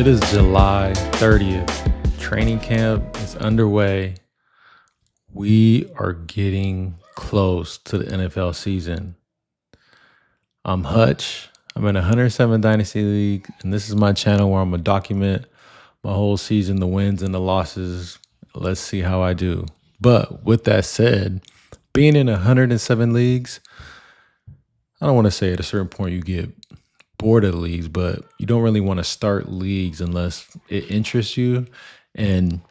It is July 30th. Training camp is underway. We are getting close to the NFL season. I'm Hutch. I'm in a 107 Dynasty League, and this is my channel where I'm going to document my whole season, the wins and the losses. Let's see how I do. But with that said, being in 107 leagues, I don't want to say at a certain point you get bored of the leagues, but you don't really want to start leagues unless it interests you. And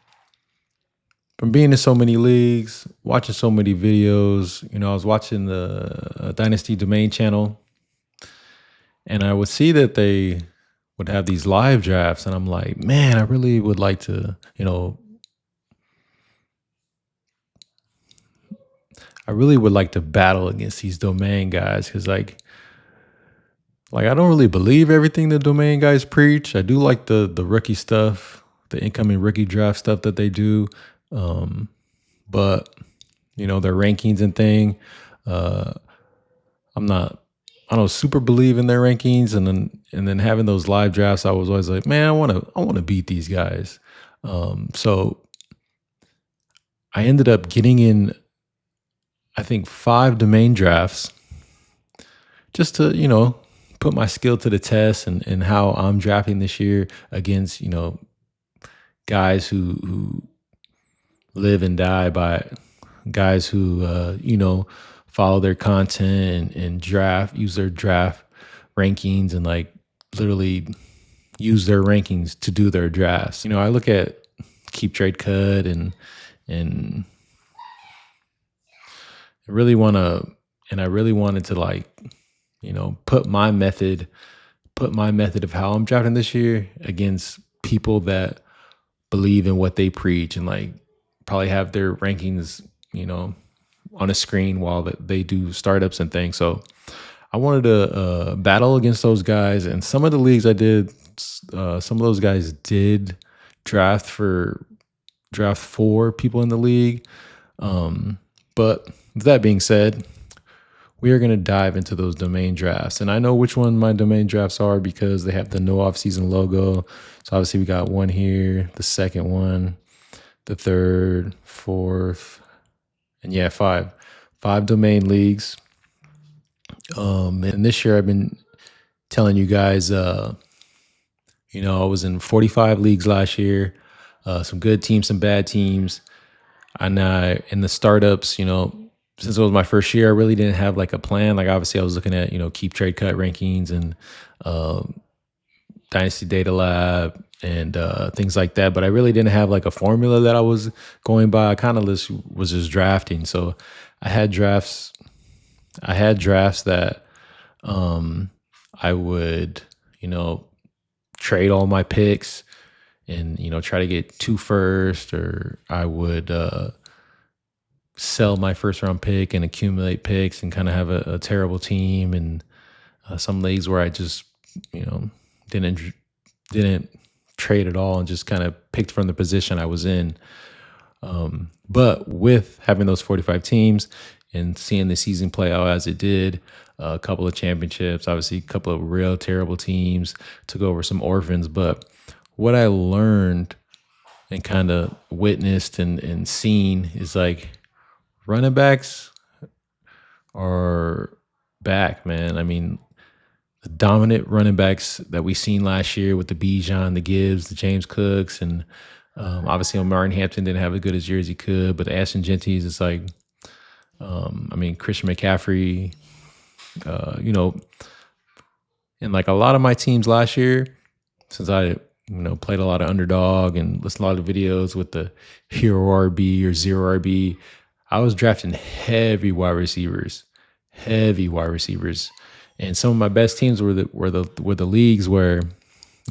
from being in so many leagues, watching so many videos, I was watching the Dynasty Domain channel, and I would see that they would have these live drafts, and I'm like, man, I really would like to, I really would like to battle against these domain guys because like I don't really believe everything the domain guys preach. I do like the rookie stuff, the incoming rookie draft stuff that they do. But their rankings and thing, I don't super believe in their rankings. And then having those live drafts, I was always like, man, I want to beat these guys. So I ended up getting in, I think 5 domain drafts just to, put my skill to the test and how I'm drafting this year against, guys who live and die by guys who, follow their content and use their draft rankings and like literally use their rankings to do their drafts. I look at Keep Trade Cut and I really wanted to like, put my method of how I'm drafting this year against people that believe in what they preach and like probably have their rankings, on a screen while they do startups and things. So I wanted to battle against those guys. And some of the leagues I did, some of those guys did draft for people in the league. But with that being said, we are going to dive into those domain drafts. And I know which one my domain drafts are because they have the no offseason logo. So obviously we got one here, the second one, the third, fourth, and yeah, 5 domain leagues. And this year I've been telling you guys, I was in 45 leagues last year, some good teams, some bad teams. And in the startups, since it was my first year, I really didn't have like a plan. Like obviously I was looking at, Keep Trade Cut rankings and Dynasty Data Lab and things like that. But I really didn't have like a formula that I was going by. I kind of was just drafting. So I had drafts that I would, trade all my picks and, try to get 2 first, or I would sell my first round pick and accumulate picks and kind of have a terrible team. And some leagues where I just, didn't trade at all and just kind of picked from the position I was in. But with having those 45 teams and seeing the season play out as it did, a couple of championships, obviously a couple of real terrible teams, took over some orphans. But what I learned and kind of witnessed and seen is like running backs are back, man. I mean, the dominant running backs that we seen last year with the Bijan, the Gibbs, the James Cooks, and obviously Martin Hampton didn't have as good a year as he could, but the Ashton Genties, it's like, Christian McCaffrey, and like a lot of my teams last year, since I, played a lot of underdog and listened to a lot of videos with the hero RB or zero RB, I was drafting heavy wide receivers. And some of my best teams were the leagues where,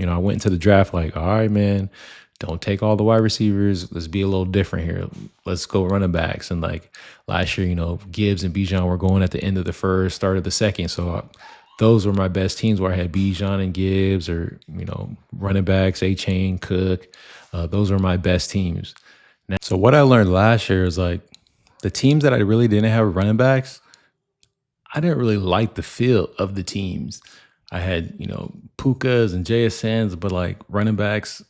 I went into the draft like, all right, man, don't take all the wide receivers. Let's be a little different here. Let's go running backs. And like last year, Gibbs and Bijan were going at the end of the first, start of the second. So those were my best teams where I had Bijan and Gibbs, or, running backs, A-Chain, Cook. Those were my best teams. Now, so what I learned last year is like the teams that I really didn't have running backs, I didn't really like the feel of the teams. I had, Pukas and JSNs, but like running backs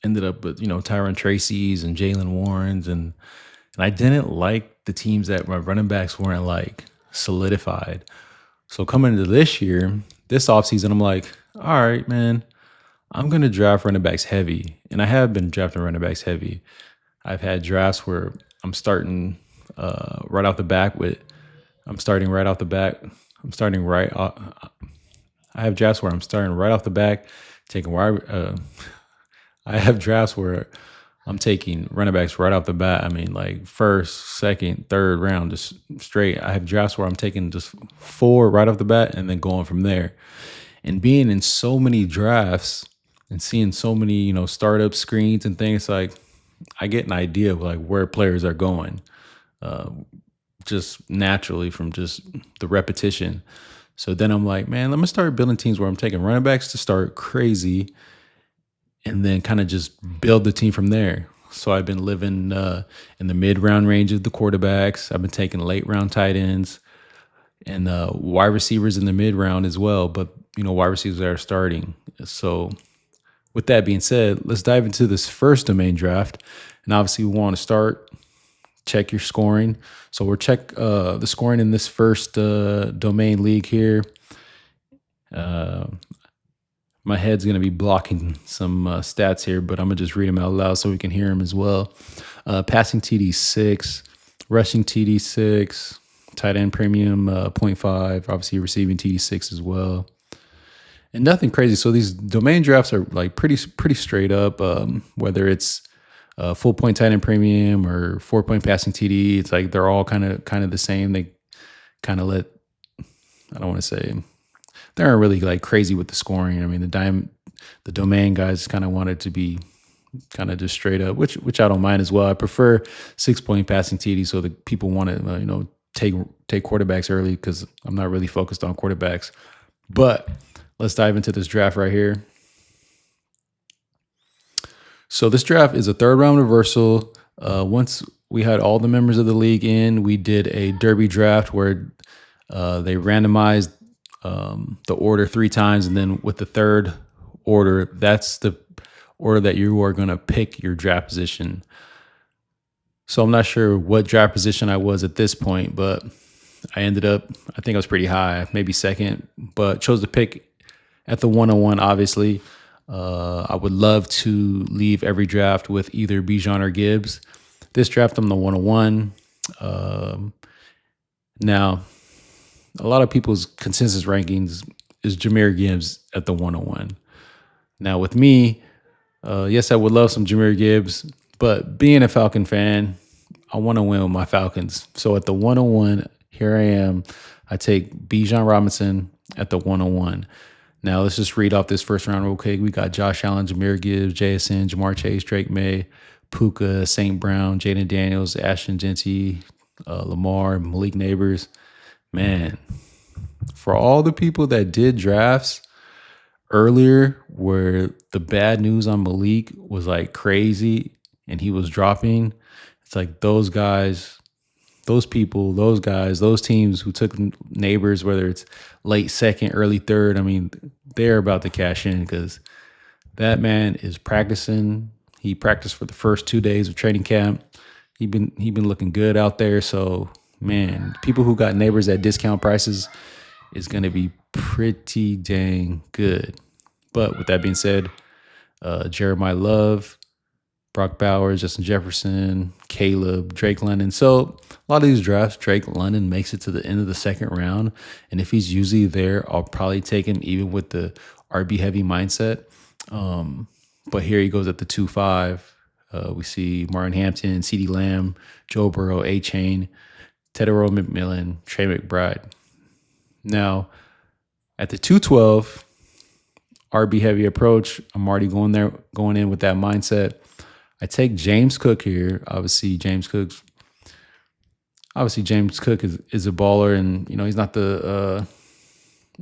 ended up with, Tyron Tracy's and Jalen Warrens. And I didn't like the teams that my running backs weren't like solidified. So coming into this offseason, I'm like, all right, man, I'm going to draft running backs heavy. And I have been drafting running backs heavy. I've had drafts where I'm starting right off the back with, I'm starting right off the back. I'm starting right. I have drafts where I'm starting right off the back, taking wide. I have drafts where I'm taking running backs right off the bat. I mean, like first, second, third round, just straight. I have drafts where I'm taking just 4 right off the bat and then going from there. And being in so many drafts and seeing so many, startup screens and things, like I get an idea of like where players are going, just naturally from just the repetition. So then I'm like, man, let me start building teams where I'm taking running backs to start crazy and then kind of just build the team from there. So I've been living in the mid-round range of the quarterbacks. I've been taking late-round tight ends and wide receivers in the mid-round as well, but, wide receivers that are starting. So with that being said, let's dive into this first domain draft. And obviously we want to start, check your scoring. So we'll check the scoring in this first domain league here. My head's going to be blocking some stats here, but I'm going to just read them out loud so we can hear them as well. Passing TD 6, rushing TD 6, tight end premium 0.5, obviously receiving TD 6 as well. And nothing crazy. So these domain drafts are like pretty straight up, whether it's full point tight end premium or 4-point passing TD. It's like they're all kind of the same. They kind of I don't want to say, they aren't really like crazy with the scoring. I mean, the domain guys kind of wanted to be kind of just straight up, which I don't mind as well. I prefer 6-point passing TD, so that people want to take quarterbacks early because I'm not really focused on quarterbacks. But let's dive into this draft right here. So this draft is a 3rd round reversal. Once we had all the members of the league in, we did a derby draft where they randomized the order 3 times, and then with the 3rd order, that's the order that you are going to pick your draft position. So I'm not sure what draft position I was at this point, but I ended up, I think I was pretty high, maybe 2nd, but chose to pick at the 101, obviously. I would love to leave every draft with either Bijan or Gibbs. This draft, I'm the 101. Now, a lot of people's consensus rankings is Jahmyr Gibbs at the 101. Now, with me, yes, I would love some Jahmyr Gibbs, but being a Falcon fan, I want to win with my Falcons. So at the 101, here I am. I take Bijan Robinson at the 101. Now, let's just read off this first round real quick. We got Josh Allen, Jahmyr Gibbs, JSN, Jamar Chase, Drake May, Puka, St. Brown, Jaden Daniels, Ashton Genty, Lamar, Malik Neighbors. Man, for all the people that did drafts earlier where the bad news on Malik was like crazy and he was dropping, it's like those guys, those people, those guys, those teams who took Neighbors, whether it's late 2nd, early 3rd, I mean, they're about to cash in because that man is practicing. He practiced for the first 2 days of training camp. He been looking good out there. So, man, people who got Neighbors at discount prices is going to be pretty dang good. But with that being said, Jeremiah Love, Brock Bowers, Justin Jefferson, Caleb, Drake London. So a lot of these drafts, Drake London makes it to the end of the 2nd round. And if he's usually there, I'll probably take him even with the RB heavy mindset. But here he goes at the 2-5. We see Martin Hampton, CeeDee Lamb, Joe Burrow, A-Chain, Tedero McMillan, Trey McBride. Now, at the 2-12, RB heavy approach, I'm already going in with that mindset. I take James Cook here. Obviously, James Cook is a baller, and he's not the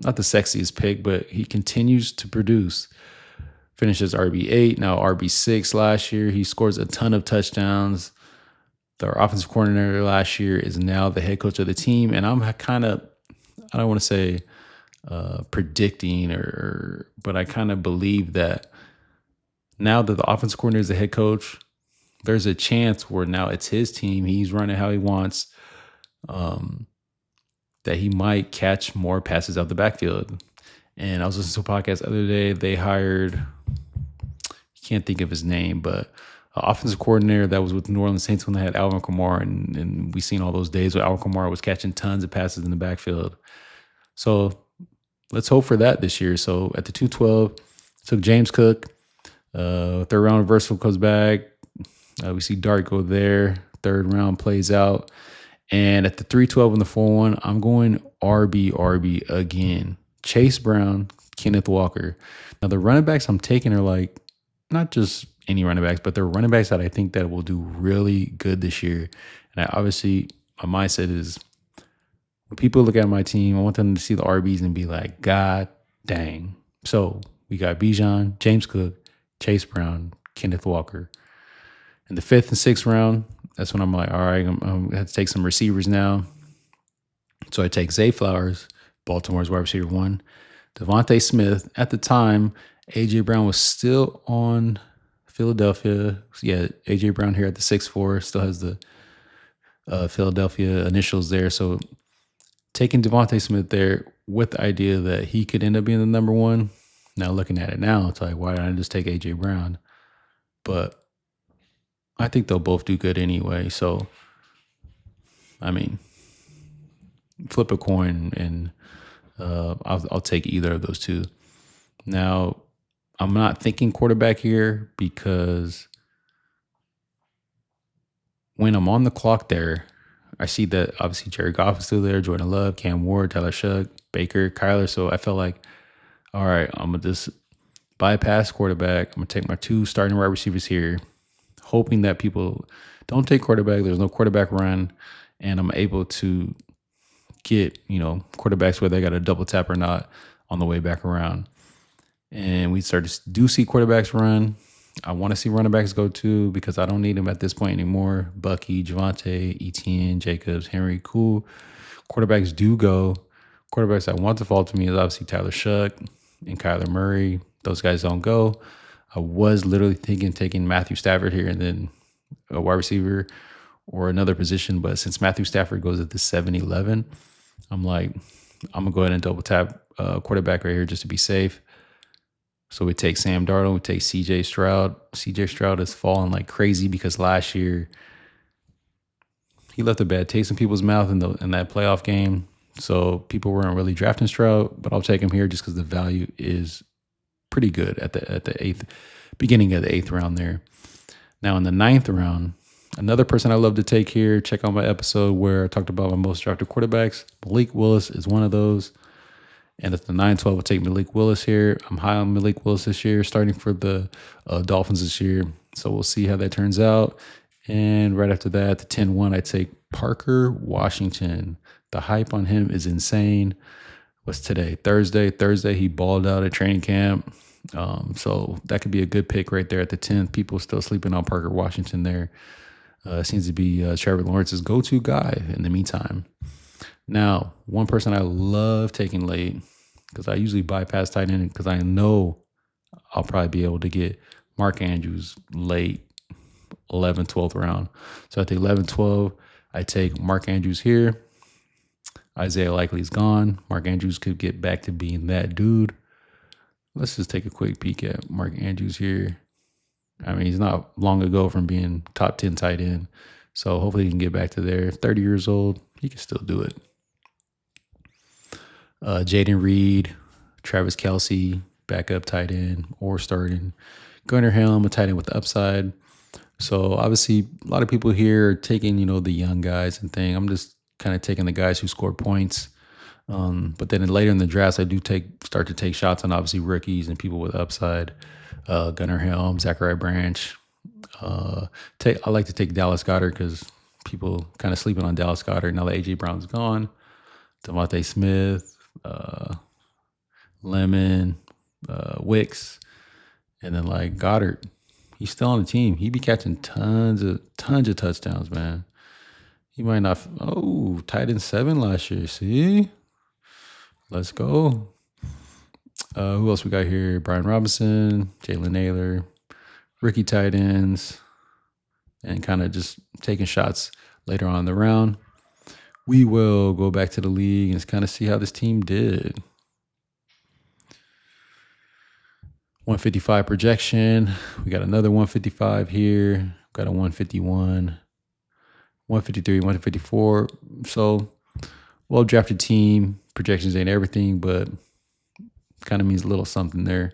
sexiest pick, but he continues to produce. Finishes RB8, now RB6 last year. He scores a ton of touchdowns. The offensive coordinator last year is now the head coach of the team, and I'm kind of, I don't want to say predicting, but I kind of believe that now that the offense coordinator is the head coach, there's a chance where now it's his team. He's running how he wants. That he might catch more passes out the backfield. And I was listening to a podcast the other day. They hired, can't think of his name, but an offensive coordinator that was with the New Orleans Saints when they had Alvin Kamara, and we seen all those days where Alvin Kamara was catching tons of passes in the backfield. So let's hope for that this year. So at the 212, took James Cook. Third round reversal goes back. We see Dart go there. Third round plays out. And at the 312 and the 4-1, I'm going RB again. Chase Brown, Kenneth Walker. Now the running backs I'm taking are like not just any running backs, but they're running backs that I think that will do really good this year. And obviously my mindset is when people look at my team, I want them to see the RBs and be like, God dang. So we got Bijan, James Cook, Chase Brown, Kenneth Walker. In the 5th and 6th round, that's when I'm like, all right, I'm going to have to take some receivers now. So I take Zay Flowers, Baltimore's wide receiver 1. Devontae Smith. At the time, A.J. Brown was still on Philadelphia. Yeah, A.J. Brown here at the 6'4", still has the Philadelphia initials there. So taking Devontae Smith there with the idea that he could end up being the number 1. Now looking at it now, it's like, why didn't I just take A.J. Brown? But I think they'll both do good anyway. So, I mean, flip a coin and I'll take either of those two. Now, I'm not thinking quarterback here because when I'm on the clock there, I see that obviously Jared Goff is still there, Jordan Love, Cam Ward, Tyler Shuck, Baker, Kyler. So I felt like, all right, I'm going to just bypass quarterback. I'm going to take my 2 starting wide receivers here, hoping that people don't take quarterback. There's no quarterback run, and I'm able to get, quarterbacks whether they got a double tap or not on the way back around. And we do see quarterbacks run. I want to see running backs go too because I don't need them at this point anymore. Bucky, Javonte, Etienne, Jacobs, Henry, cool. Quarterbacks do go. Quarterbacks that want to fall to me is obviously Tyler Shuck and Kyler Murray. Those guys don't go. I was literally thinking taking Matthew Stafford here and then a wide receiver or another position. But since Matthew Stafford goes at the 7-11, I'm like, I'm going to go ahead and double tap quarterback right here just to be safe. So we take Sam Darnold, we take CJ Stroud. CJ Stroud has fallen like crazy because last year he left a bad taste in people's mouth in that playoff game. So people weren't really drafting Stroud, but I'll take him here just because the value is pretty good at the beginning of the 8th round there. Now in the 9th round, another person I love to take here, check out my episode where I talked about my most drafted quarterbacks. Malik Willis is one of those. And at the 9-12, we'll take Malik Willis here. I'm high on Malik Willis this year, starting for the Dolphins this year. So we'll see how that turns out. And right after that, the 10-1, I take Parker Washington. The hype on him is insane. What's today? Thursday. Thursday, he balled out at training camp. So that could be a good pick right there at the 10th. People still sleeping on Parker Washington there. Seems to be Trevor Lawrence's go-to guy in the meantime. Now, one person I love taking late, because I usually bypass tight end because I know I'll probably be able to get Mark Andrews late, 11th, 12th round. So at the 11th, 12th, I take Mark Andrews here. Isaiah Likely's gone. Mark Andrews could get back to being that dude. Let's just take a quick peek at Mark Andrews here. I mean, he's not long ago from being top 10 tight end. So hopefully he can get back to there. 30 years old, he can still do it. Jaden Reed, Travis Kelce, backup tight end or starting. Gunnar Helm, a tight end with the upside. So obviously a lot of people here are taking, the young guys and thing. I'm just kind of taking the guys who score points. But then later in the drafts, I do start to take shots on obviously rookies and people with upside. Gunnar Helm, Zachariah Branch. I like to take Dallas Goedert because people kind of sleeping on Dallas Goedert now that A.J. Brown's gone. Devontae Smith, Lemon, Wicks, and then like Goddard. He's still on the team. He be catching tons of touchdowns, man. He might not. Tight end 7 last year. See, let's go. Who else we got here? Brian Robinson, Jalen Naylor, rookie tight ends, and kind of just taking shots later on in the round. We will go back to the league and kind of see how this team did. 155 projection. We got another 155 here. Got a 151, 153, 154. So, well drafted team. Projections ain't everything, but kind of means a little something there.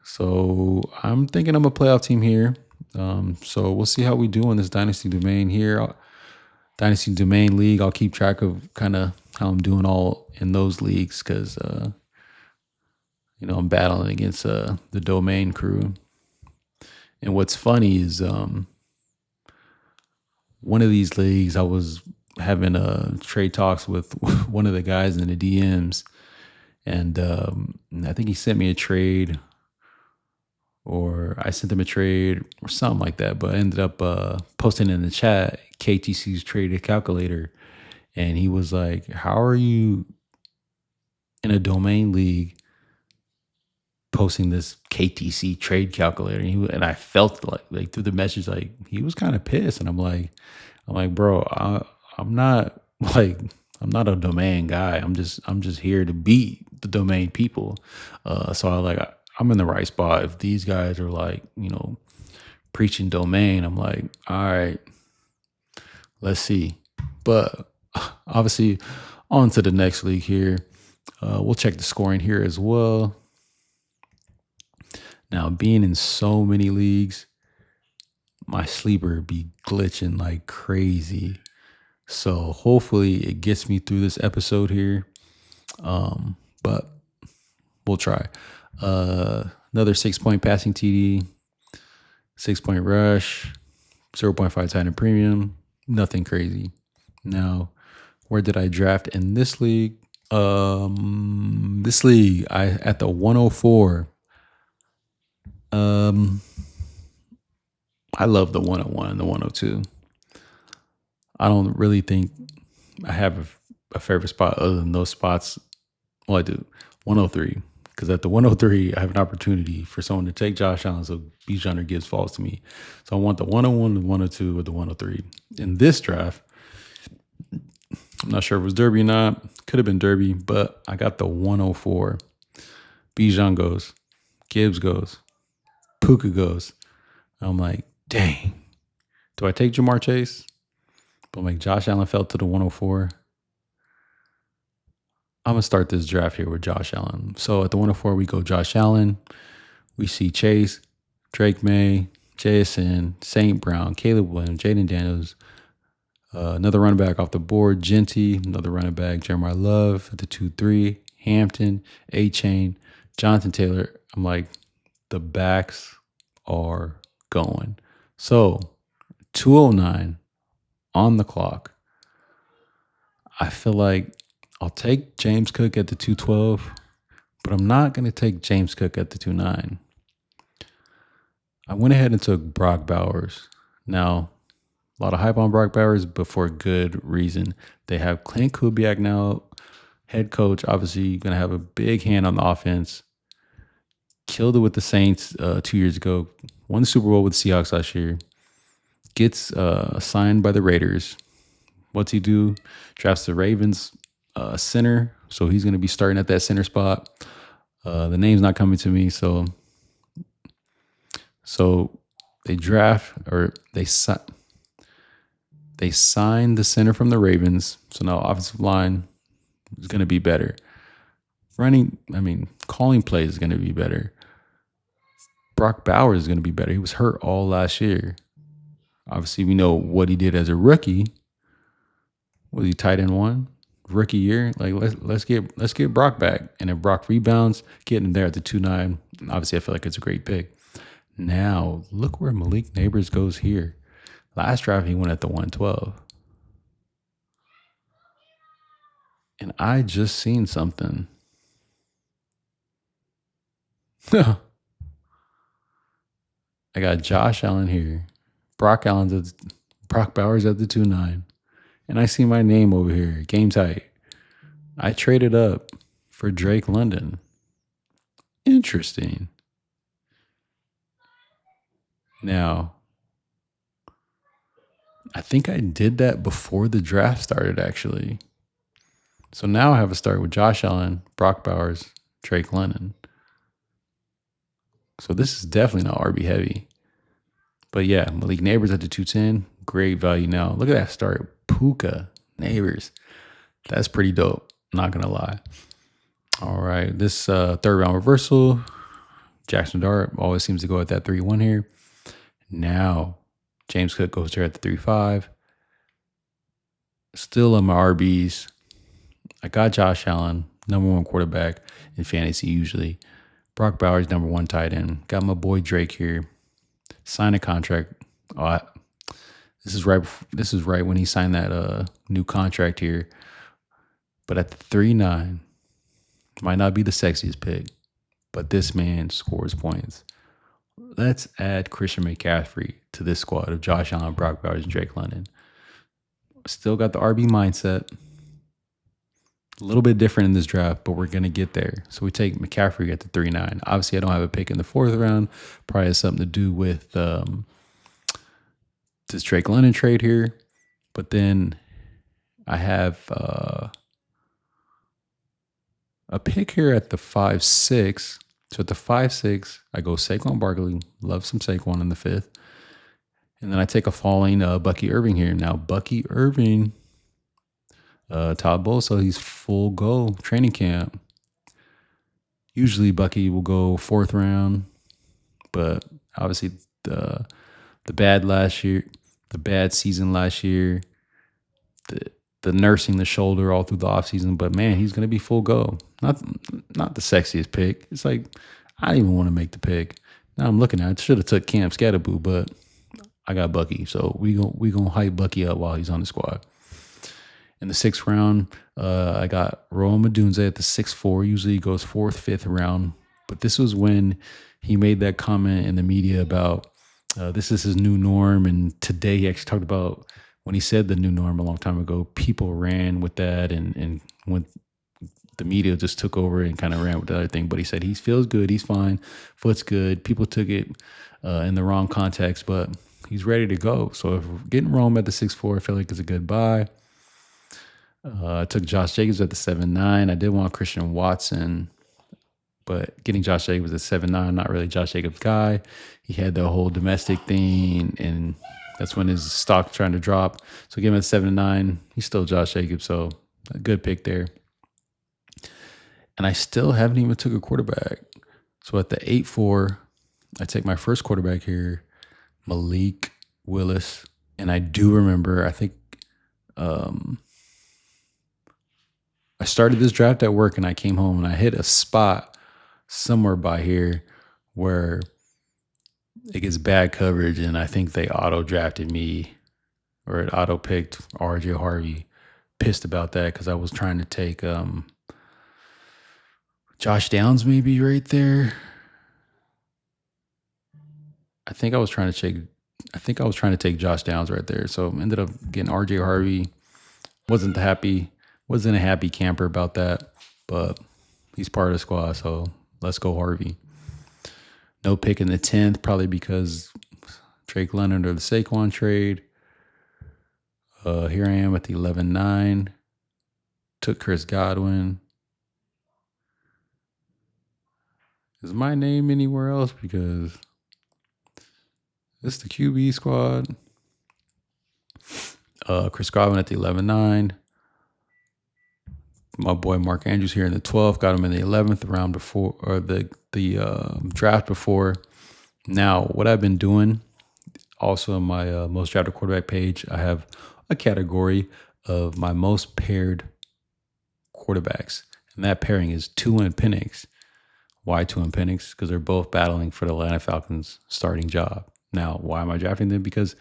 So I'm thinking I'm a playoff team here. So we'll see how we do in this Dynasty Domain here. Dynasty Domain League. I'll keep track of kind of how I'm doing all in those leagues because, I'm battling against the Domain crew. And what's funny is one of these leagues, I was having trade talks with one of the guys in the DMs. And I think he sent me a trade, or I sent him a trade or something like that. But I ended up posting in the chat KTC's trade calculator. And he was like, how are you in a domain league posting this KTC trade calculator? And I felt like through the message, like he was kind of pissed. And I'm like, bro, I'm not a domain guy. I'm just here to beat the domain people. So I'm in the right spot. If these guys are like, preaching domain, I'm like, all right, let's see. But obviously on to the next league here. We'll check the scoring here as well. Now, being in so many leagues, my sleeper be glitching like crazy. So hopefully it gets me through this episode here. But we'll try. Another 6-point passing TD, 6-point rush, 0.5 tight end premium, nothing crazy. Now, where did I draft in this league? This league, I at the 104. I love the 101 and the 102. I don't really think I have a favorite spot other than those spots. Well, I do. 103. Because at the 103, I have an opportunity for someone to take Josh Allen so Bijan or Gibbs falls to me. So I want the 101, the 102, or the 103. In this draft, I'm not sure if it was Derby or not. Could have been Derby, but I got the 104. Bijan goes. Gibbs goes. Puka goes. I'm like, dang. Do I take Jamar Chase? But I'm like, Josh Allen fell to the 104. I'm going to start this draft here with Josh Allen. So at the 104, we go Josh Allen. We see Chase, Drake May, JSN, St. Brown, Caleb Williams, Jaden Daniels, another running back off the board, Genty, another running back, Jeremiah Love at the 2-3, Hampton, A-Chain, Jonathan Taylor. I'm like, the backs are going. So 209 on the clock. I feel like I'll take James Cook at the 212, but I'm not going to take James Cook at the 29. I went ahead and took Brock Bowers. Now, a lot of hype on Brock Bowers, but for a good reason. They have Clint Kubiak now, head coach, obviously going to have a big hand on the offense. Killed it with the Saints 2 years ago. Won the Super Bowl with the Seahawks last year. Gets signed by the Raiders. What's he do? Drafts the Ravens center. So he's going to be starting at that center spot. The name's not coming to me. So they draft or they sign the center from the Ravens. So now offensive line is going to be better. Calling plays is going to be better. Brock Bowers is going to be better. He was hurt all last year. Obviously, we know what he did as a rookie. Was he tight end 1? Rookie year? Like let's get Brock back. And if Brock rebounds, getting him there at the 2-9. Obviously, I feel like it's a great pick. Now, look where Malik Neighbors goes here. Last draft, he went at the 112. And I just seen something. I got Josh Allen here. Brock Bowers at the 2-9. And I see my name over here, game tight. I traded up for Drake London. Interesting. Now, I think I did that before the draft started, actually. So now I have a start with Josh Allen, Brock Bowers, Drake London. So this is definitely not RB heavy. But yeah, Malik Neighbors at the 210. Great value now. Look at that start. Puka Neighbors. That's pretty dope. Not going to lie. All right. This third round reversal. Jackson Dart always seems to go at that 3-1 here. Now, James Cook goes there at the 3-5. Still on my RBs. I got Josh Allen, number 1 quarterback in fantasy usually. Brock Bowers, number 1 tight end. Got my boy Drake here. Signed a contract. This is right when he signed that new contract here. But at the 3-9, might not be the sexiest pick, but this man scores points. Let's add Christian McCaffrey to this squad of Josh Allen, Brock Bowers, and Drake London. Still got the RB mindset. A little bit different in this draft, but we're going to get there. So we take McCaffrey at the 3-9. Obviously, I don't have a pick in the 4th round. Probably has something to do with this Drake London trade here. But then I have a pick here at the 5-6. So at the 5-6, I go Saquon Barkley. Love some Saquon in the 5th. And then I take a falling Bucky Irving here. Now, Bucky Irving, Todd Bowles, so he's full go training camp. Usually Bucky will go 4th round, but obviously the bad season last year, the nursing the shoulder all through the offseason, but man, he's going to be full go. Not the sexiest pick. It's like, I didn't even want to make the pick. Now I'm looking at it. Should have took Cam Scatterboo, but I got Bucky. So we gonna hype Bucky up while he's on the squad. In the 6th round, I got Rome Odunze at the 6-4. Usually he goes 4th, 5th round. But this was when he made that comment in the media about this is his new norm. And today he actually talked about when he said the new norm a long time ago, people ran with that. And when the media just took over and kind of ran with the other thing. But he said he feels good. He's fine. Foot's good. People took it in the wrong context, but he's ready to go. So if we're getting Rome at the 6-4, I feel like it's a good buy. I took Josh Jacobs at the 7-9. I did want Christian Watson, but getting Josh Jacobs at 7-9, not really Josh Jacobs guy. He had the whole domestic thing, and that's when his stock trying to drop. So give him at 7-9. He's still Josh Jacobs, so a good pick there. And I still haven't even took a quarterback. So at the 8-4, I take my first quarterback here, Malik Willis. And I do remember, I think I started this draft at work and I came home and I hit a spot somewhere by here where it gets bad coverage, and I think they auto drafted me, or it auto picked RJ Harvey. Pissed about that because I was trying to take Josh Downs maybe right there. I think I was trying to take Josh Downs right there. So ended up getting RJ Harvey. Wasn't a happy camper about that, but he's part of the squad, so let's go Harvey. No pick in the 10th, probably because Drake London or the Saquon trade. Here I am at the 11-9. Took Chris Godwin. Is my name anywhere else? Because this is the QB squad. Chris Godwin at the 11-9. My boy Mark Andrews here in the 12th. Got him in the 11th round before, or the draft before. Now, what I've been doing, also in my most drafted quarterback page, I have a category of my most paired quarterbacks. And that pairing is Tua and Penix. Why Tua and Penix? Because they're both battling for the Atlanta Falcons starting job. Now, why am I drafting them? Because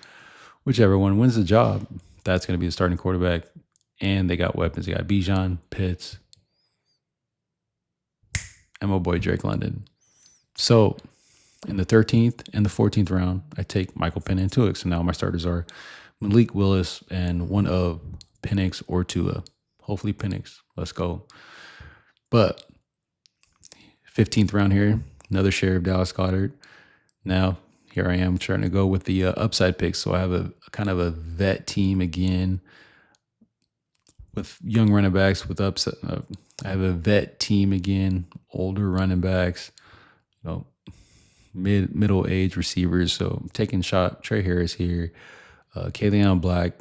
whichever one wins the job, that's going to be the starting quarterback. And they got weapons. They got Bijan, Pitts, and my boy Drake London. So in the 13th and the 14th round, I take Michael Penix and Tua. So now my starters are Malik Willis and one of Penix or Tua. Hopefully Penix. Let's go. But 15th round here, another share of Dallas Goedert. Now, here I am trying to go with the upside picks. So I have a kind of a vet team again with young running backs with upside. I have a vet team again, older running backs, middle age receivers. So I'm taking shot Trey Harris here, Kaleon Black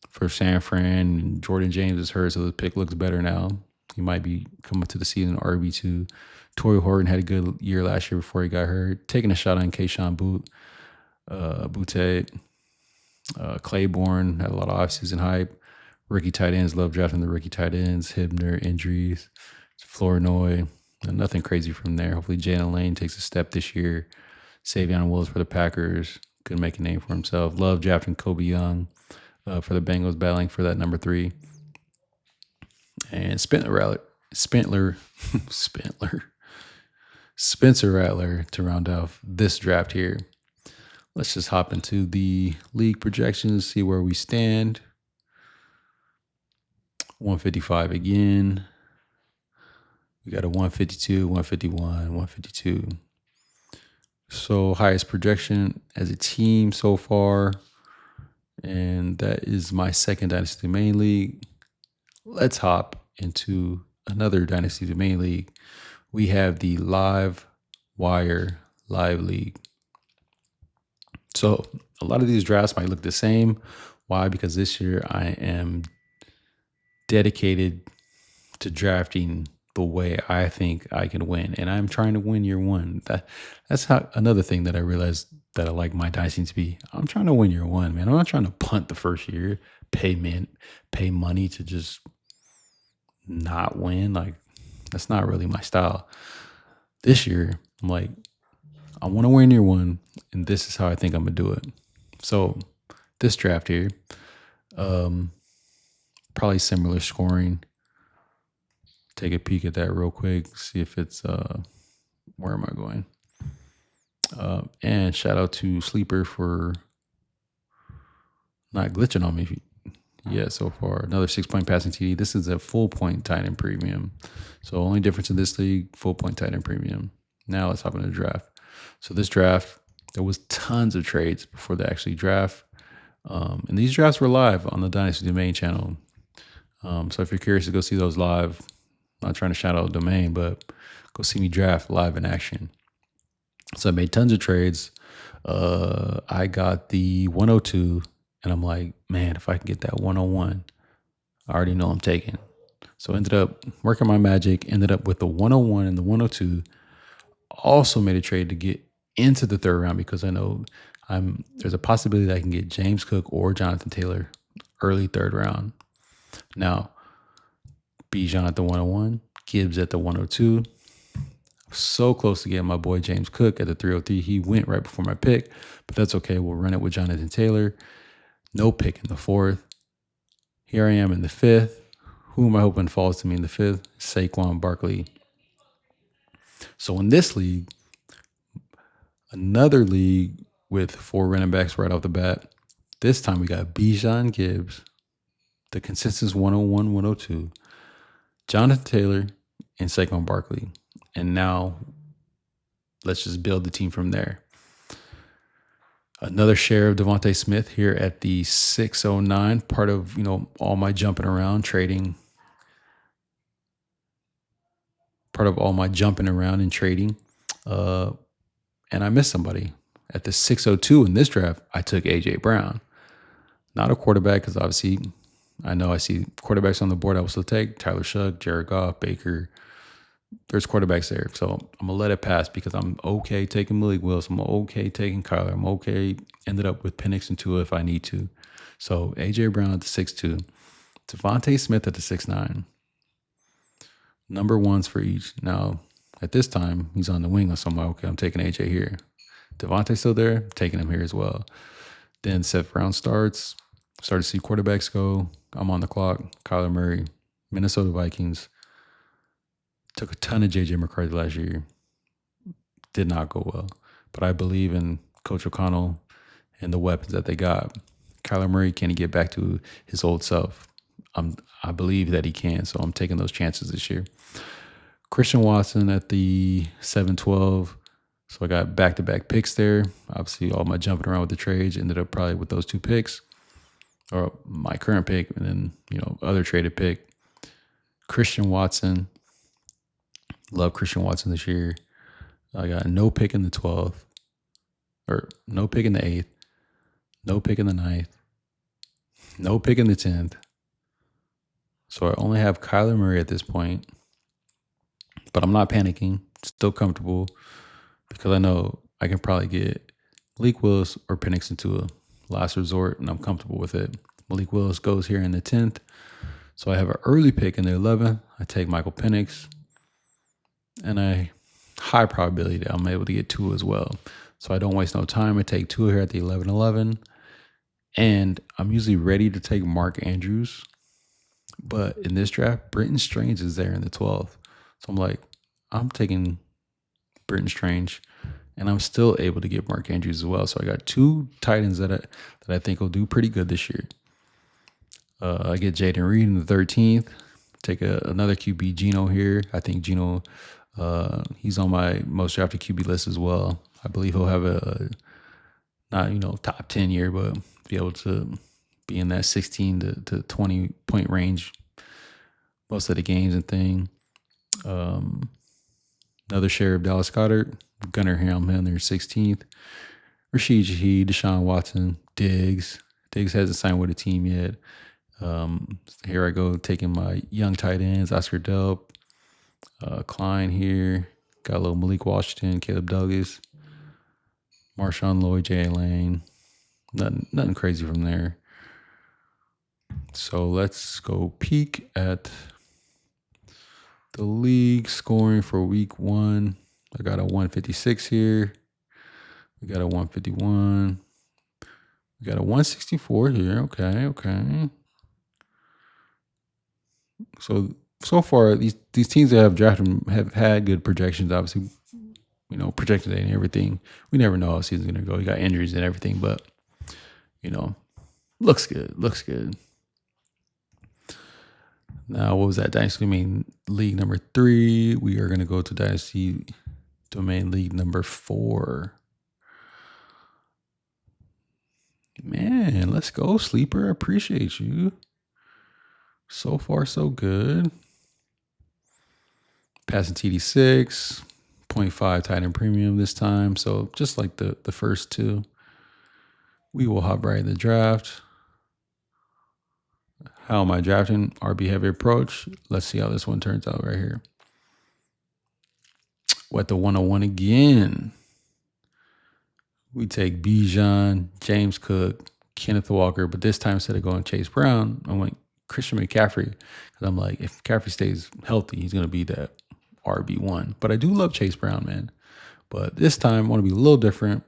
for San Fran, and Jordan James is hurt, so the pick looks better now. He might be coming to the season RB2. Torrey Horton had a good year last year before he got hurt. Taking a shot on Keyshawn Butte, Claiborne had a lot of offseason hype. Rookie tight ends, love drafting the rookie tight ends. Hibner, injuries, Flournoy, nothing crazy from there. Hopefully Jalen Lane takes a step this year. Savion Willis for the Packers, could make a name for himself. Love drafting Kobe Young for the Bengals, battling for that number 3. And Spencer Rattler to round off this draft here. Let's just hop into the league projections, see where we stand. 155 again. We got a 152, 151, 152. So highest projection as a team so far. And that is my second Dynasty Domain League. Let's hop into another Dynasty Domain League. We have the Live Wire Live League. So a lot of these drafts might look the same. Why? Because this year I am dedicated to drafting the way I think I can win. And I'm trying to win year one. That's how another thing that I realized that I like my dynasty to be. I'm trying to win year one, man. I'm not trying to punt the first year, pay money to just not win. Like, that's not really my style. This year, I'm like, I want to win year one, and this is how I think I'm gonna do it. So this draft here, probably similar scoring. Take a peek at that real quick, see if it's where am I going? And shout out to Sleeper for not glitching on me yet so far. Another 6-point passing TD. This is a full point tight end premium. So only difference in this league, full point tight end premium. Now let's hop into the draft. So this draft, there was tons of trades before the actually draft. And these drafts were live on the Dynasty Domain channel. So if you're curious to go see those live, I'm not trying to shout out Domain, but go see me draft live in action. So I made tons of trades. I got the 102, and I'm like, man, if I can get that 101, I already know I'm taking. So ended up working my magic, ended up with the 101 and the 102. Also made a trade to get into the third round because I know there's a possibility that I can get James Cook or Jonathan Taylor early third round. Now, Bijan at the 101, Gibbs at the 102. So close to getting my boy James Cook at the 303. He went right before my pick, but that's okay. We'll run it with Jonathan Taylor. No pick in the 4th. Here I am in the 5th. Who am I hoping falls to me in the 5th? Saquon Barkley. So in this league, another league with 4 running backs right off the bat. This time we got Bijan Gibbs, the consensus 101, 102, Jonathan Taylor, and Saquon Barkley. And now let's just build the team from there. Another share of Devontae Smith here at the 609, part of, all my jumping around trading. Part of all my jumping around and trading. And I missed somebody. At the 602 in this draft, I took A.J. Brown. Not a quarterback, because obviously I see quarterbacks on the board I will still take. Tyler Shuck, Jared Goff, Baker. There's quarterbacks there. So I'm going to let it pass because I'm okay taking Malik Willis. I'm okay taking Kyler. I'm okay. Ended up with Penix and Tua if I need to. So A.J. Brown at the 6'2". Devontae Smith at the 6'9". Number ones for each. Now, at this time, he's on the wing. So I'm like, okay, I'm taking A.J. here. Devontae still there, taking him here as well. Then Seth Brown starts. Start to see quarterbacks go. I'm on the clock. Kyler Murray, Minnesota Vikings. Took a ton of J.J. McCarthy last year. Did not go well. But I believe in Coach O'Connell and the weapons that they got. Kyler Murray, can he get back to his old self? I believe that he can, so I'm taking those chances this year. Christian Watson at the 7-12. So I got back-to-back picks there. Obviously, all my jumping around with the trades ended up probably with those 2 picks, or my current pick, and then, other traded pick. Christian Watson. Love Christian Watson this year. I got no pick in the 12th, or no pick in the 8th, no pick in the 9th, no pick in the 10th. So I only have Kyler Murray at this point, but I'm not panicking. Still comfortable because I know I can probably get Malik Willis or Penix into a last resort, and I'm comfortable with it. Malik Willis goes here in the 10th. So I have an early pick in the 11th. I take Michael Penix, and a high probability that I'm able to get Tua as well. So I don't waste no time. I take Tua here at the 11-11. And I'm usually ready to take Mark Andrews. But in this draft, Britton Strange is there in the 12th. So I'm like, I'm taking Britton Strange, and I'm still able to get Mark Andrews as well. So I got 2 tight ends that I think will do pretty good this year. I get Jaden Reed in the 13th. Take another QB, Geno here. I think Geno, he's on my most drafted QB list as well. I believe he'll have a not top 10 year, but be able to be in that 16 to 20 point range most of the games and thing. Another share of Dallas Goedert, Gunnar Helm in their 16th. Rashid Shaheed, Deshaun Watson, Diggs. Diggs hasn't signed with a team yet. Here I go taking my young tight ends, Oscar Delp, Klein here. Got a little Malik Washington, Caleb Douglas, Marshawn Lloyd, Jay Lane. Nothing crazy from there. So let's go peek at the league scoring for week 1. I got a 156 here. We got a 151. We got a 164 here. Okay. So far, these teams that have drafted them have had good projections. Obviously, projected and everything. We never know how the season's gonna go. You got injuries and everything, but looks good. Now, what was that? Dynasty Domain League number 3. We are gonna go to Dynasty Domain League number 4. Man, let's go, Sleeper. I appreciate you. So far, so good. Passing TD6, 0.5 tight end premium this time. So just like the first 2, we will hop right in the draft. How am I drafting? RB heavy approach. Let's see how this one turns out right here. What the 101 again. We take Bijan, James Cook, Kenneth Walker, but this time instead of going Chase Brown, I went Christian McCaffrey. Because I'm like, if McCaffrey stays healthy, he's going to be that RB1. But I do love Chase Brown, man. But this time, I want to be a little different,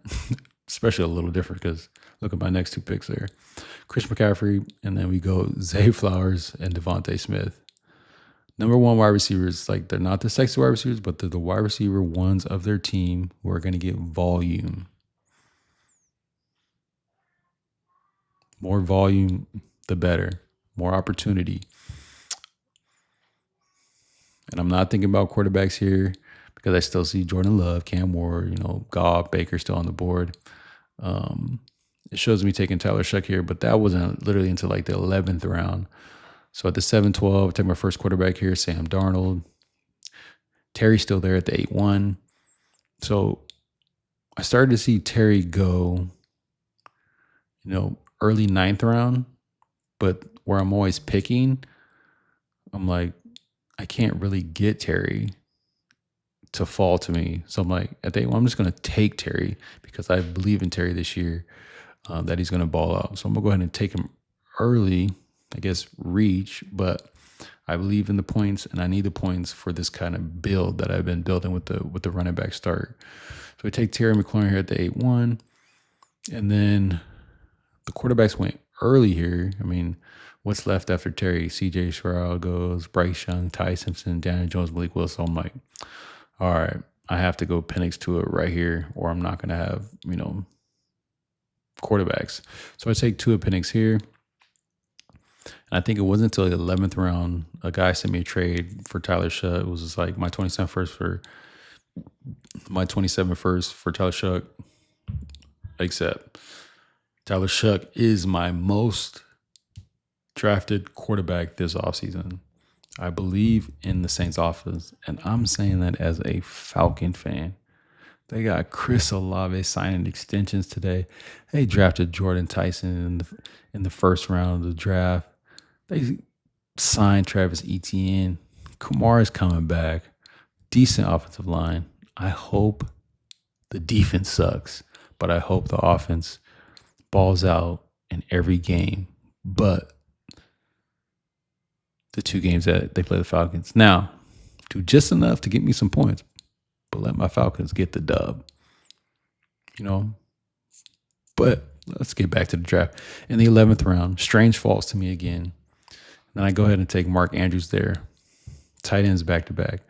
especially a little different because look at my next 2 picks there. Chris McCaffrey, and then we go Zay Flowers and Devontae Smith. Number 1 wide receivers, like they're not the sexy wide receivers, but they're the wide receiver ones of their team who are going to get volume. More volume, the better. More opportunity. And I'm not thinking about quarterbacks here because I still see Jordan Love, Cam Ward, Goff, Baker still on the board. It shows me taking Tyler Shuck here, but that wasn't literally until like the 11th round. So at the 7-12, I take my first quarterback here, Sam Darnold. Terry's still there at the 8-1. So I started to see Terry go, early 9th round, but where I'm always picking, I'm like, I can't really get Terry to fall to me. So I'm like, at the 8-1, I'm just going to take Terry because I believe in Terry this year, that he's going to ball out. So I'm going to go ahead and take him early, I guess, reach, but I believe in the points and I need the points for this kind of build that I've been building with the running back start. So I take Terry McLaurin here at the 8-1, and then the quarterbacks went early here. I mean, what's left after Terry? CJ Stroud goes, Bryce Young, Ty Simpson, Daniel Jones, Malik Willis. So I'm like, all right, I have to go Penix to it right here, or I'm not going to have, quarterbacks. So I take Tua Penix here. And I think it wasn't until the 11th round, a guy sent me a trade for Tyler Shuck. It was just like my 27th first for Tyler Shuck. Except Tyler Shuck is my most drafted quarterback this offseason. I believe in the Saints offense, and I'm saying that as a Falcon fan. They got Chris Olave signing extensions today. They drafted Jordan Tyson in the first round of the draft. They signed Travis Etienne. Kamara's coming back. Decent offensive line. I hope the defense sucks, but I hope the offense balls out in every game. But the 2 games that they play the Falcons. Now, do just enough to get me some points, but let my Falcons get the dub. But let's get back to the draft. In the 11th round, Strange falls to me again. Then I go ahead and take Mark Andrews there. Tight ends back to back.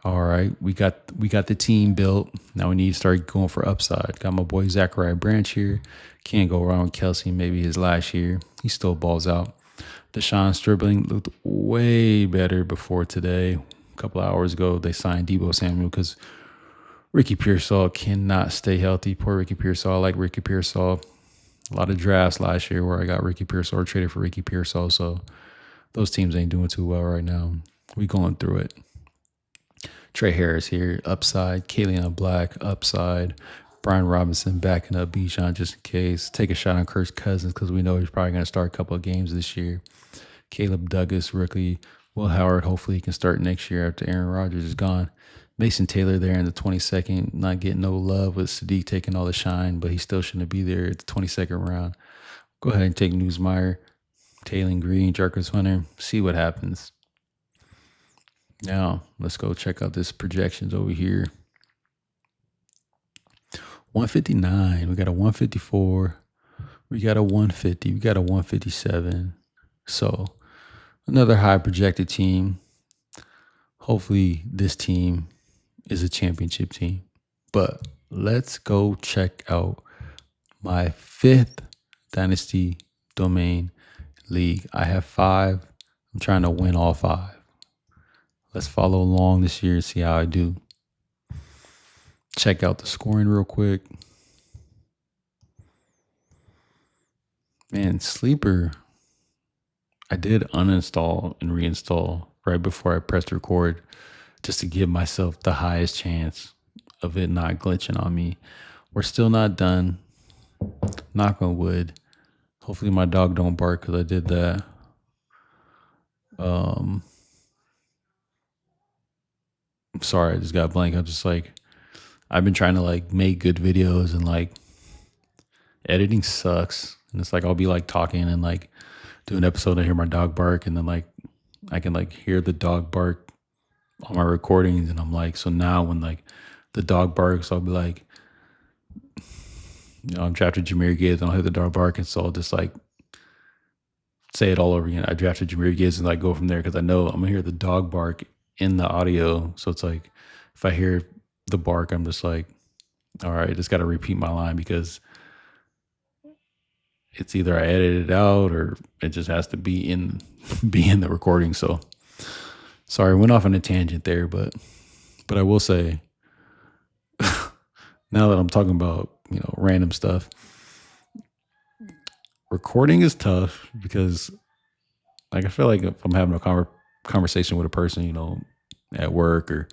All right, we got the team built. Now we need to start going for upside. Got my boy Zachariah Branch here. Can't go wrong with Kelsey. Maybe his last year. He still balls out. Deshaun Stribling looked way better before today. A couple of hours ago, they signed Deebo Samuel because Ricky Pearsall cannot stay healthy. Poor Ricky Pearsall. I like Ricky Pearsall. A lot of drafts last year where I got Ricky Pearsall or traded for Ricky Pearsall. So those teams ain't doing too well right now. We going through it. Trey Harris here, upside. Kalian Black, upside. Brian Robinson backing up Bijan just in case. Take a shot on Kirk Cousins because we know he's probably going to start a couple of games this year. Caleb Douglas, rookie. Will Howard, hopefully he can start next year after Aaron Rodgers is gone. Mason Taylor there in the 22nd, not getting no love with Sadiq taking all the shine, but he still shouldn't be there at the 22nd round. Go ahead and take Newsmeyer, Taylor Green, Jarvis Hunter, see what happens. Now, let's go check out this projections over here. 159, we got a 154, we got a 150, we got a 157. So, another high projected team. Hopefully, this team is a championship team. But let's go check out my 5th Dynasty Domain League. I have 5. I'm trying to win all 5. Let's follow along this year and see how I do. Check out the scoring real quick. Man, Sleeper, I did uninstall and reinstall right before I pressed record just to give myself the highest chance of it not glitching on me. We're still not done. Knock on wood. Hopefully my dog don't bark because I did that. I'm sorry, I just got blank. I'm just like, I've been trying to like make good videos and like editing sucks. And it's like, I'll be like talking and like do an episode. I hear my dog bark and then like, I can like hear the dog bark on my recordings. And I'm like, so now when like the dog barks, I'll be like, I'm drafted Jahmyr Gibbs and I'll hear the dog bark. And so I'll just like say it all over again. I drafted Jahmyr Gibbs and like go from there because I know I'm gonna hear the dog bark in the audio. So it's like, if I hear the bark, I'm just like, all right, I just got to repeat my line because it's either I edit it out or it just has to be in the recording. So sorry, went off on a tangent there, but I will say now that I'm talking about, random stuff, recording is tough because like, I feel like if I'm having a conversation with a person, at work or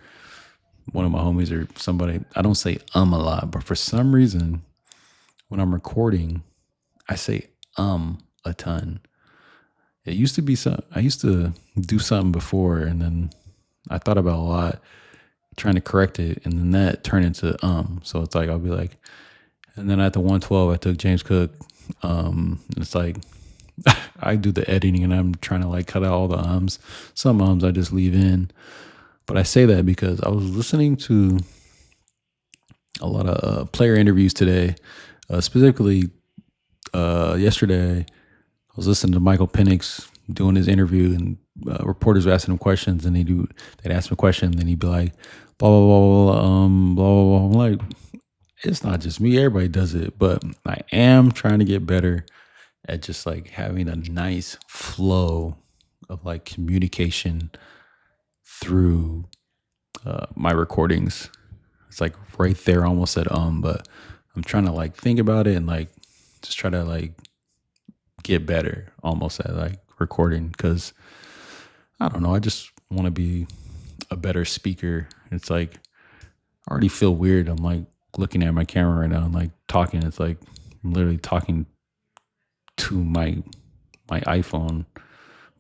one of my homies or somebody, I don't say a lot, but for some reason when I'm recording, I say a ton. It used to be I used to do something before and then I thought about a lot trying to correct it and then that turned into so it's like I'll be like, and then at the 112 I took James Cook. And it's like I do the editing and I'm trying to like cut out all the ums. Some ums I just leave in. But I say that because I was listening to a lot of player interviews today. Specifically, yesterday, I was listening to Michael Penix doing his interview, and reporters were asking him questions, and they'd ask him a question, and then he'd be like, blah, blah, blah, blah, blah, blah. I'm like, it's not just me. Everybody does it. But I am trying to get better at just like having a nice flow of like communication through my recordings. It's like right there, almost at but I'm trying to like think about it and like just try to like get better almost at like recording, because I don't know, I just want to be a better speaker. It's like I already feel weird. I'm like looking at my camera right now and like talking. It's like I'm literally talking to my iPhone,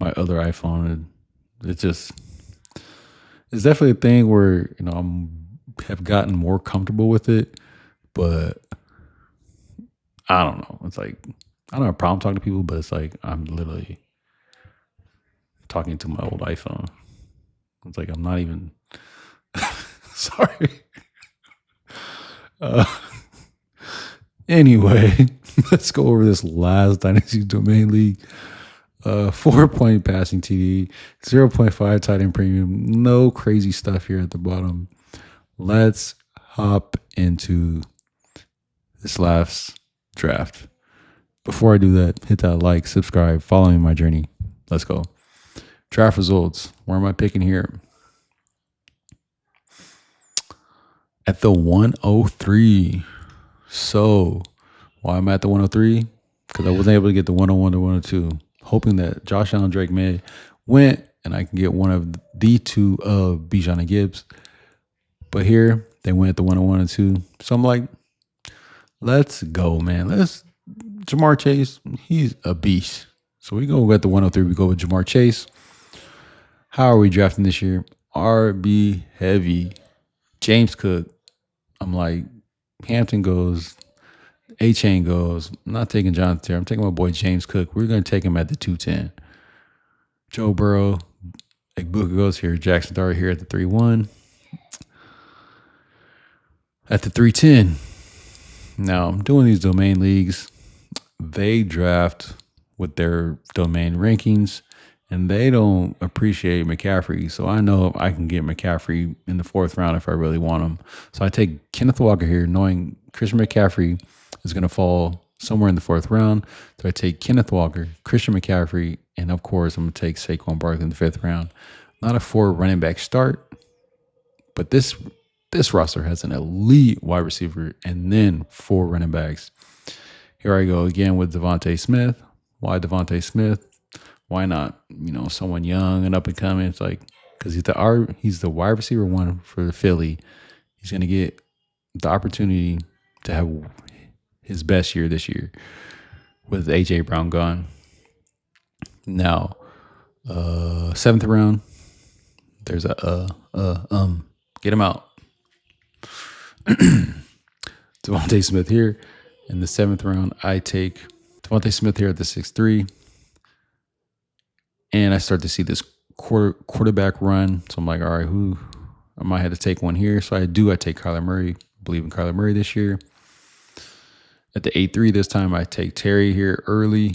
my other iPhone. And it's just, it's definitely a thing where, you know, have gotten more comfortable with it, but I don't know. It's like, I don't have a problem talking to people, but it's like I'm literally talking to my old iPhone. It's like I'm not even sorry. Anyway, let's go over this last Dynasty Domain League. 4-point passing TD, 0.5 tight end premium. No crazy stuff here at the bottom. Let's hop into this last draft. Before I do that, hit that like, subscribe, follow me on my journey. Let's go. Draft results. Where am I picking here? At the 103. So why am I at the 103? Because I wasn't able to get the 101 to 102. Hoping that Josh Allen, Drake May went and I can get one of the two of Bijan and Gibbs. But here they went at the 101 and 2. So I'm like, let's go, man. Jamar Chase, he's a beast. So we go at the 103. We go with Jamar Chase. How are we drafting this year? RB heavy. James Cook. I'm like, Hampton goes. A-Chain goes. I'm not taking Jonathan Taylor. I'm taking my boy James Cook. We're going to take him at the 210. Joe Burrow. Booker goes here. Jackson Dart here at the 3-1. At the 310. Now, I'm doing these domain leagues. They draft with their domain rankings, and they don't appreciate McCaffrey. So I know I can get McCaffrey in the 4th round if I really want him. So I take Kenneth Walker here, knowing Christian McCaffrey is going to fall somewhere in the 4th round. So I take Kenneth Walker, Christian McCaffrey, and of course I'm going to take Saquon Barkley in the 5th round. Not a 4 running back start, but this roster has an elite wide receiver and then 4 running backs. Here I go again with Devontae Smith. Why Devontae Smith? Why not, you know, someone young and up and coming? It's like, because he's the wide receiver 1 for the Philly. He's going to get the opportunity to have his best year this year with A.J. Brown gone. Now, 7th round, there's get him out. Devontae Smith here. In the 7th round, I take Devontae Smith here at the 6-3. And I start to see this quarterback run. So I'm like, all right, who I might have to take one here. So I take Kyler Murray. Believe in Kyler Murray this year. At the 8-3 this time, I take Terry here earlier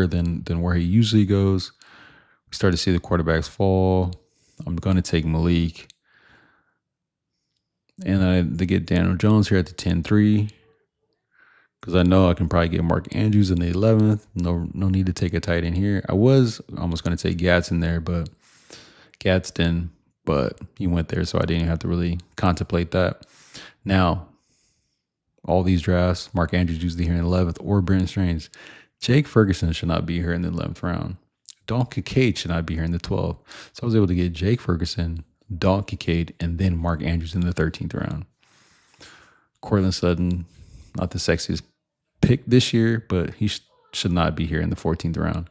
than where he usually goes. We start to see the quarterbacks fall. I'm going to take Malik. And they get Daniel Jones here at the 10-3. Because I know I can probably get Mark Andrews in the 11th. No need to take a tight end here. I was almost going to take Gadsden there, but he went there, so I didn't have to really contemplate that. Now, all these drafts, Mark Andrews usually here in the 11th, or Brenton Strange. Jake Ferguson should not be here in the 11th round. Dalton Kincaid should not be here in the 12th. So I was able to get Jake Ferguson, Dalton Kincaid, and then Mark Andrews in the 13th round. Cortland Sutton, not the sexiest pick this year, but he should not be here in the 14th round.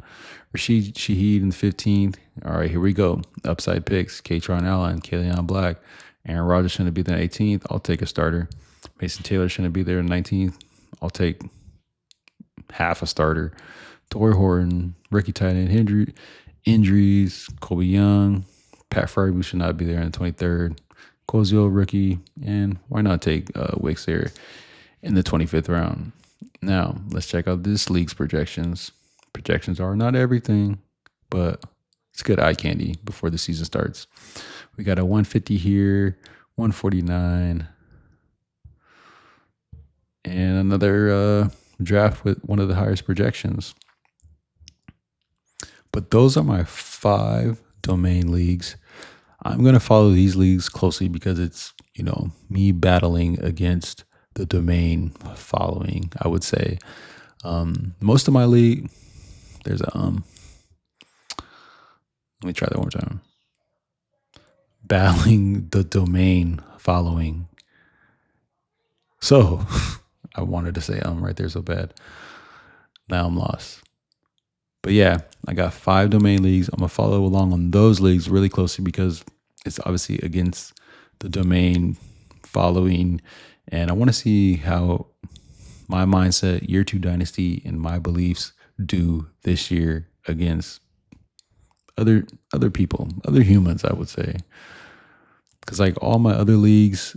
Rashid Shaheed in the 15th. All right, here we go. Upside picks. Katron Allen, Kaleon Black. Aaron Rodgers shouldn't be there in the 18th. I'll take a starter. Mason Taylor shouldn't be there in the 19th. I'll take half a starter. Torrey Horton, rookie tight end injuries. Colby Young. Pat Fryer should not be there in the 23rd. Cozio, rookie. And why not take Wicks there in the 25th round? Now, let's check out this league's projections. Projections are not everything, but it's good eye candy before the season starts. We got a 150 here, 149, and another draft with one of the highest projections. But those are my 5 domain leagues. I'm going to follow these leagues closely because it's, me battling against the domain following, I would say. Most of my league, there's a, let me try that one more time. Battling the domain following. So I wanted to say right there so bad. Now I'm lost. But yeah, I got 5 domain leagues. I'm going to follow along on those leagues really closely because it's obviously against the domain following. And I want to see how my mindset, year 2 Dynasty, and my beliefs do this year against other people, other humans, I would say. Because like all my other leagues,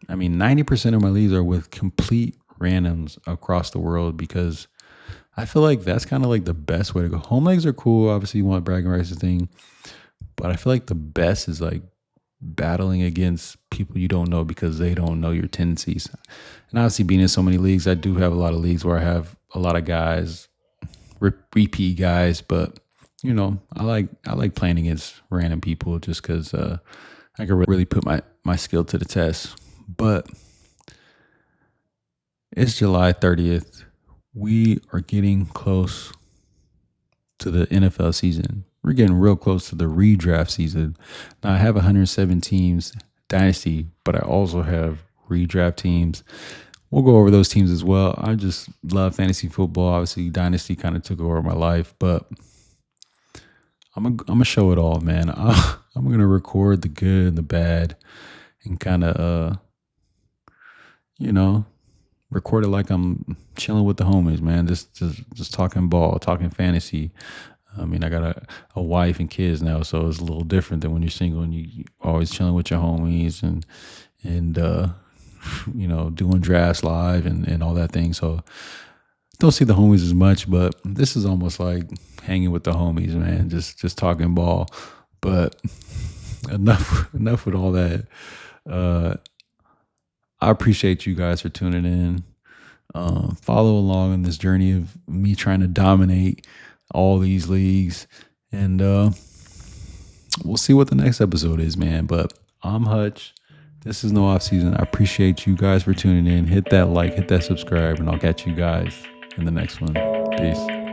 90% of my leagues are with complete randoms across the world because I feel like that's kind of like the best way to go. Home leagues are cool. Obviously, you want bragging rights and thing. But I feel like the best is like battling against people you don't know because they don't know your tendencies. And obviously, being in so many leagues, I do have a lot of leagues where I have a lot of guys, repeat guys. But, I like playing against random people just because I can really put my skill to the test. But it's July 30th. We are getting close to the NFL season. We're getting real close to the redraft season. Now, I have 107 teams Dynasty, but I also have redraft teams. We'll go over those teams as well. I just love fantasy football. Obviously, Dynasty kind of took over my life, but I'm gonna show it all, man. I'm gonna record the good and the bad, and kind of record it like I'm chilling with the homies, man. Just talking ball, talking fantasy. I got a wife and kids now, so it's a little different than when you're single and you always chilling with your homies and doing drafts live and all that thing. So don't see the homies as much, but this is almost like hanging with the homies, man. Just talking ball. But enough with all that. I appreciate you guys for tuning in. Follow along on this journey of me trying to dominate all these leagues. And we'll see what the next episode is, man. But I'm Hutch. This is No Offseason. I appreciate you guys for tuning in. Hit that like, hit that subscribe, and I'll catch you guys in the next one. Peace.